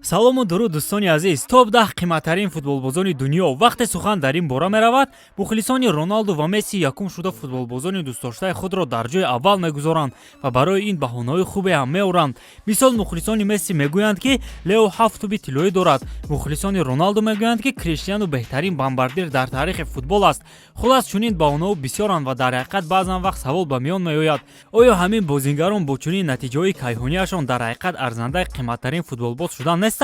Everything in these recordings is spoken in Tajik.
салому дуруд дӯстони азиз, топ 10 қиматтарин футболбозони дунё. вақте сухан дар ин бора меравад, мухлисони Роналду ва Месси якум шуда футболбозони дӯстдоштаи худро дар ҷои аввал мегузоранд ва барои ин баҳонаҳои хубе ҳам меоранд. Мисол, мухлисони Месси мегӯянд ки Лео 7 туби тиллоӣ дорад, мухлисони Роналду мегӯянд ки Криштиану беҳтарин бомбардир дар таърихи футбол аст. хулас чунин баҳонаҳо бисёранд ва дар ҳақиқат баъзан вақт савол ба миён меояд: оё ҳамин бозингарон бо чунин натиҷаҳои кайҳонияшон дар ҳақиқат арзандаи қиматтарин футболбоз шудан нестанд?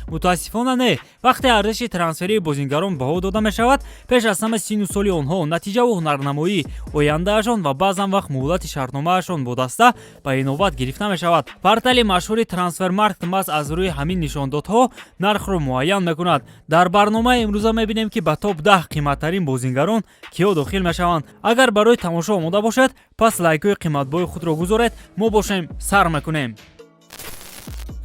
мутаассифона не. вақте арзиши трансферии бозингарон баҳо дода мешавад, пеш аз ҳама сину соли онҳо, натиҷаву ҳунарнамоӣ, ояндаашон ва баъзан вақт муҳлати шартномаашон бо даста ба иноват гирифта мешавад. портали машҳури Трансфермаркт маҳз аз рӯи ҳамин нишондодҳо нархро муайян мекунад. дар барномаи имрӯза мебинем ки ба топ 10 қиматтарин бозингарон киё дохил мешаванд. агар барои тамошо омода бошед, пас лайкҳои қиматбои худро гузоред, мо бошем сар мекунем.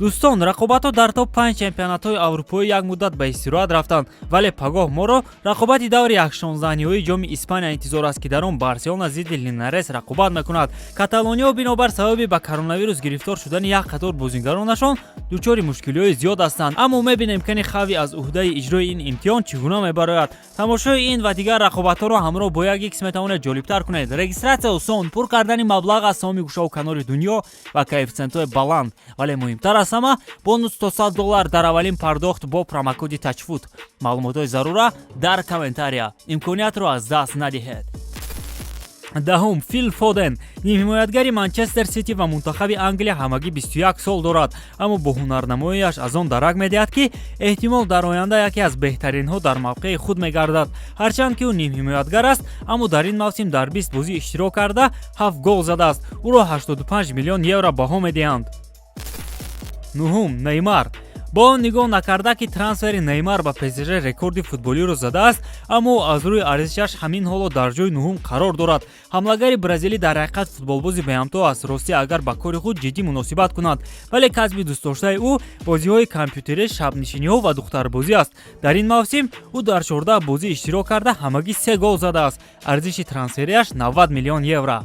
дӯстон, рақобатҳо дар топ 5 чемпионатҳои аврупоӣ як муддат ба истироҳат рафтанд, вале пагоҳ моро рақобати даври 16-ниҳои ҷоми Испания интизор аст ки дар он Барселона зидди Линарес рақобат мекунад. Каталониё бинобар сабаби ба коронавирус гирифтор шудани як қатор бозингаронашон дучори мушкилиҳои зиёд ҳастанд. аммо мебинем кани хави аз уҳдаи иҷрои ин имтиҳон чӣ гуна мебарояд. тамошои ин ва дигар рақобатҳоро ҳамроҳ бо як икс метавонед ҷолибтар кунед. регистратсия осон, пур кардани маблағ аз тамоми гӯшаву канори дунё ва коэффициентҳои баланд, вале муҳимтар аз ҳама бонус то $100 дар аввалин пардохт бо промокоди тачфут. маълумотои зарура дар комментария. имкониятро аз даст надиҳед. даҳум, Фил Фоден, нимҳимоятгари Манчестер Сити ва мунтахаби Англия ҳамагӣ 21 сол дорад, аммо бо ҳунарнамоияш аз он дарак медиҳад ки эҳтимол дар оянда яке аз беҳтаринҳо дар мавқеи худ мегардад. ҳарчанд ки ӯ нимҳимоятгар аст, аммо дар ин мавсим дар 20 бозӣ иштирок карда 7 гол задааст. ӯро 85 миллион евро баҳо медиҳанд. нуҳум, Неймар. бо он нигоҳ накарда ки трансфери Неймар ба ПСЖ рекорди футболиро задааст, аммо аз рӯи арзишаш ҳамин ҳоло дар ҷои нуҳум қарор дорад. ҳамлагари бразилӣ дар ҳақиқат футболбози беҳамто аст, рости агар ба кори худ ҷиддӣ муносибат кунад, вале касби дӯстдоштаи ӯ бозиҳои компютерӣ, шабнишиниҳо ва духтарбозӣ аст. дар ин мавсим ӯ дар 14 бозӣ иштирок карда ҳамагӣ 3 гол задааст. арзиши трансфериаш 90 миллион евро.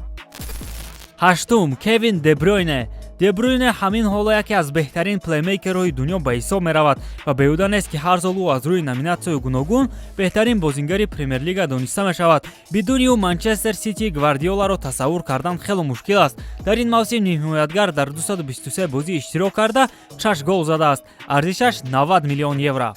ҳаштум, Кевин Де Брюйне. Де Брюйне ҳамин ҳоло яке аз беҳтарин плеймейкерҳои дунё ба ҳисоб меравад ва беҳуда нест ки ҳар сол ӯ аз рӯи номинатсияҳои гуногун беҳтарин бозингари премер-лига дониста мешавад. бидуни ӯ Манчестер Сити Гвардиоларо тасаввур кардан хело мушкил аст. дар ин мавсим нимҳимоятгар дар 223 бозӣ иштирок карда 6 гол задааст. арзишаш 90 миллион евро.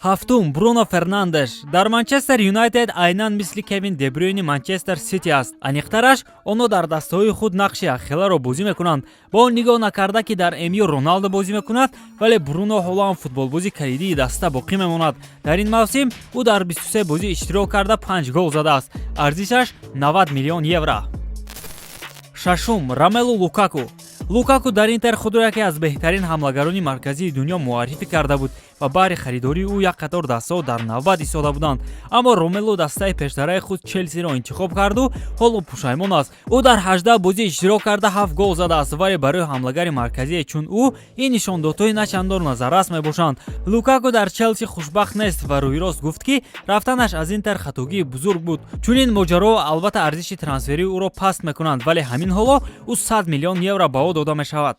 ҳафтум, Бруно Фернандеш. дар Манчестер Юнайтед айнан мисли Кевин Де Брюйни Манчестер Сити аст. аниқтараш, онҳо дар дастаҳои худ нақши Ахиларо бозӣ мекунанд. бо он нигоҳ накарда ки дар МЮ Роналдо бозӣ мекунад, вале Бруно ҳоло ҳам футболбози калидии даста боқӣ мемонад. дар ин мавсим ӯ дар 23 бозӣ иштирок карда 5 гол задааст. арзишаш 90 миллион евро. шашум, Ромелу Лукаку. Лукаку дар Интер худро яке аз беҳтарин ҳамлагарони марказии дунё муаррифӣ карда буд ва баъри харидории ӯ як қатор дастаҳо дар навбат истода буданд. аммо Ромелу дастаи пештараи худ Челсиро интихоб карду ҳоло пушаймон аст. ӯ дар 18 бозӣ иштирок карда 7 гол задааст, вале барои ҳамлагари марказие чун ӯ ин нишондодҳои начандон назаррас мебошанд. Лукаку дар Челси хушбахт нест ва рӯйрост гуфт ки рафтанаш аз Интер хатогии бузург буд. чунин моҷаро албатта арзиши трансферии ӯро паст мекунанд, вале ҳамин ҳоло ӯ 100 миллион евро баҳо дода мешавад.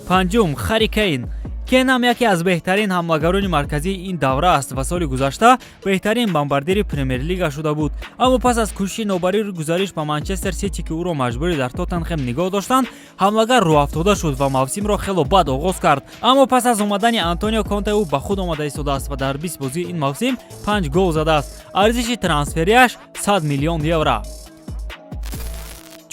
панҷум, Харри Кейн. Кейн ҳам яке аз беҳтарин ҳамлагарони марказии ин давра аст ва соли гузашта беҳтарин бомбардири премер-лига шуда буд. аммо пас аз кӯшиши нобарӯи гузариш ба Манчестер Сити ки ӯро маҷбури дар Тоттенхэм нигоҳ доштанд, ҳамлагар роҳафтода шуд ва мавсимро хело бад оғоз кард. аммо пас аз омадани Антонио Конте ӯ ба худ омада истодааст ва дар 20 бозӣ ин мавсим 5 гол задааст. арзиши трансфериаш 100 миллион евро.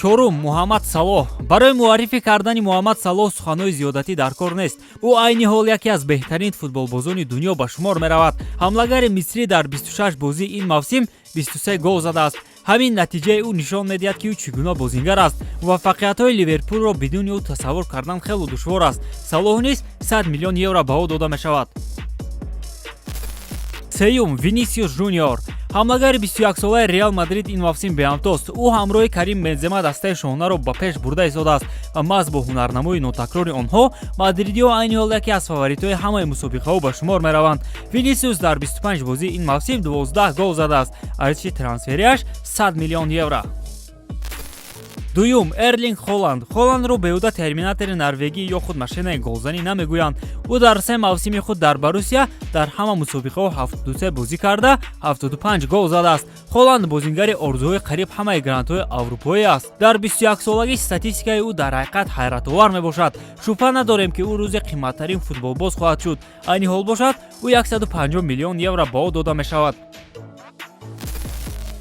чорум, Муҳаммад Салоҳ. барои муаррифӣ кардани Муҳаммад Салоҳ суханои зиёдатӣ дар кор нест. ӯ айни ҳол яке аз беҳтарин футболбозони дунё ба шумор меравад. ҳамлагари мисрӣ дар 26 бозӣ ин мавсим 23 гол задааст. ҳамин натиҷаи ӯ нишон медиҳад ки ӯ чӣ гуна бозингар аст. муваффақиятҳои Ливерпулро бидуни ӯ тасаввур кардан хело душвор аст. Салоҳ низ 100 миллион евро баҳо дода мешавад. сеюм, Винисиус Жуниор. ҳамлагари 21-солаи Реал Мадрид ин мавсим беҳамтост. ӯ ҳамроҳи Карим Бензема дастаи шоҳонаро ба пеш бурда истодааст ва маҳз бо ҳунарнамои нотакрори онҳо мадридиҳо айни ҳол яке аз фаворитҳои ҳамаи мусобиқаҳо ба шумор мераванд. Винисиус дар 25 бозӣ ин мавсим 12 гол задааст. арзиши трансфериаш 100 миллион евро. дуюм Эрлинг Холландро беҳуда терминатори норвегӣ ё худ машинаи голзанӣ намегӯянд. ӯ дар 3 мавсими худ дар Боруссия дар ҳама мусобиқаҳо 73 бозӣ карда 75 гол задааст. Холланд бозингари орзуҳои қариб ҳамаи грандҳои аврупоӣ аст. дар 21 солагӣ статистикаи ӯ дар ҳақиқат ҳайратовар мебошад. шубҳа надорем ки ӯ рӯзе қиматтарин футболбоз хоҳад шуд. айни ҳол бошад ӯ 150 миллион евро ба ӯ дода мешавад.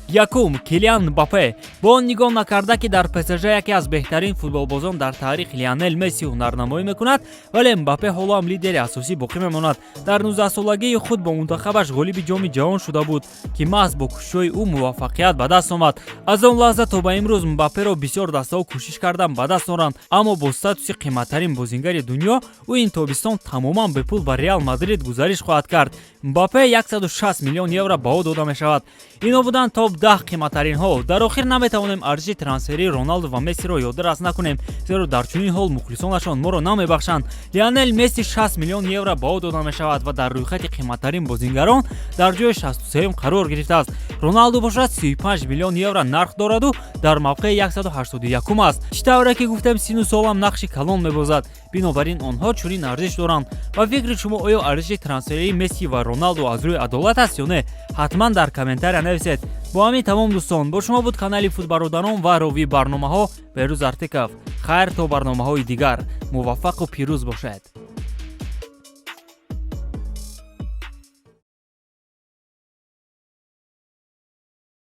якум Килиан Мбаппе. бо он нигоҳ накарда ки дар ПСЖ яке аз беҳтарин футболбозон дар таърих Лионел Месси ҳунарнамоӣ мекунад, вале Мбаппе ҳоло ҳам лидери асосӣ боқӣ мемонад. дар 19-солагии худ бо мунтахабаш ғолиби ҷоми ҷаҳон шуда буд, ки маҳз бо кӯшишҳои ӯ муваффақият ба даст омад. аз он лаҳза то ба имрӯз Мбапперо бисёр дастаҳо кӯшиш кардан ба даст оранд, аммо бо статуси қиматтарин бозингари дунё ӯ ин тобистон тамоман бепул ба Реал Мадрид гузариш хоҳад кард. Мбаппе 160 миллион евро ба ӯ дода мешавад. ино буданд топ 10 қиматтаринҳо. дар охир наметавонем арзиши трансферии Роналду ва Мессиро ёддорас накунем, зеро дар чунин ҳол мухлисонашон моро намебахшанд. Лионел Месси 60 миллион евро ба ӯ дода мешавад ва дар рӯйхати қиматтарин бозингарон дар ҷои 63 қарор гирифтааст. Роналду бошад 35 миллион евро нарх дораду дар мавқеи 181 аст. чӣ тавре ки гуфтем сину солам нақши калон мебозад, бинобар ин онҳо чунин арзиш доранд. ба фикри шумо оё арзиши трансферии Месси ва Роналду аз рӯи адолат аст ё не? ҳатман дар комментария нависед. бо ҳамин тамом дӯстон, бо шумо буд канали Футболбародарон ва ровии барномаҳо Берӯз Артиков. хайр то барномаҳои дигар. муваффақу пирӯз бошед.